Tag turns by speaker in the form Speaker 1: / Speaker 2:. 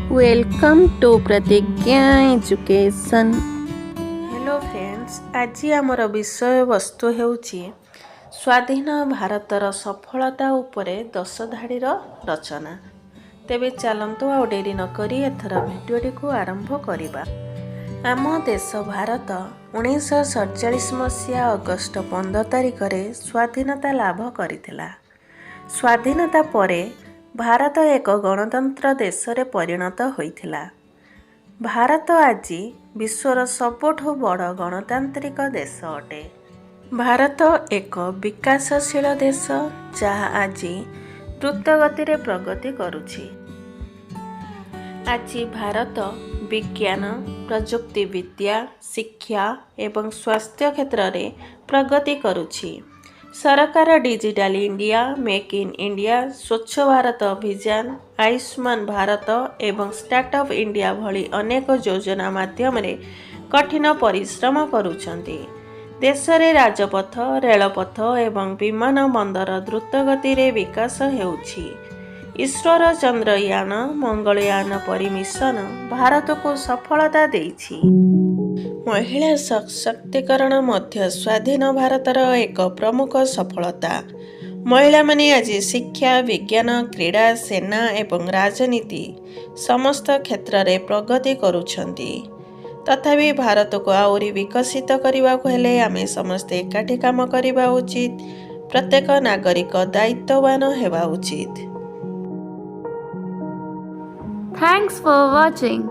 Speaker 1: Welcome to प्रतिज्ञा education. Hello friends, आज आमर विषय वस्तु हेउची स्वाधीन भारतर सफलता उपरे 10 धाड़ीर रचना। तेबे चलंतु आ डेरी नकरी एथर भिडियोटी को आरंभ करिबा। आम देश भारत 1947 मसीहा अगस्ट 15 तारिख रे स्वाधीनता लाभ करिथिला। स्वाधीनता परे भारत एक गणतंत्र देश रे परिणत होइथिला। भारत आज विश्वर सबठु बड़ गणतांत्रिक देश अटे। भारत एक विकासशील देश जहाँ आज द्रुत गति रे प्रगति करुछि। आज भारत विज्ञान, प्रजुक्ति विद्या, शिक्षा एवं स्वास्थ्य क्षेत्र रे प्रगति करुछि। सरकार digital India, make in India, स्वच्छ भारत अभियान, आयुष्मान भारत एवं स्टार्टअप इंडिया भली अनेक योजना माध्यम रे कठिन परिश्रम करुछंती। देश रे राजपथ, रेलपथ एवं विमान बंदर द्रुत गति रे विकास हेउछि। ईश्वर चंद्रयान, मंगलयान परि मिशन भारत को सफलता देइछि। महिला सशक्तिकरण मध्य स्वाधीन भारतर एक प्रमुख सफलता। महिला माने आज शिक्षा, विज्ञान, क्रीड़ा, सेना एवं राजनीति समस्त क्षेत्र रे प्रगति करुछंती। तथापि भारत को आउरी विकसित करने को हेले आमे समस्ते एकाठी काम करिबा उचित। प्रत्येक नागरिक दायित्ववान हेबा उचित।
Speaker 2: Thanks for watching.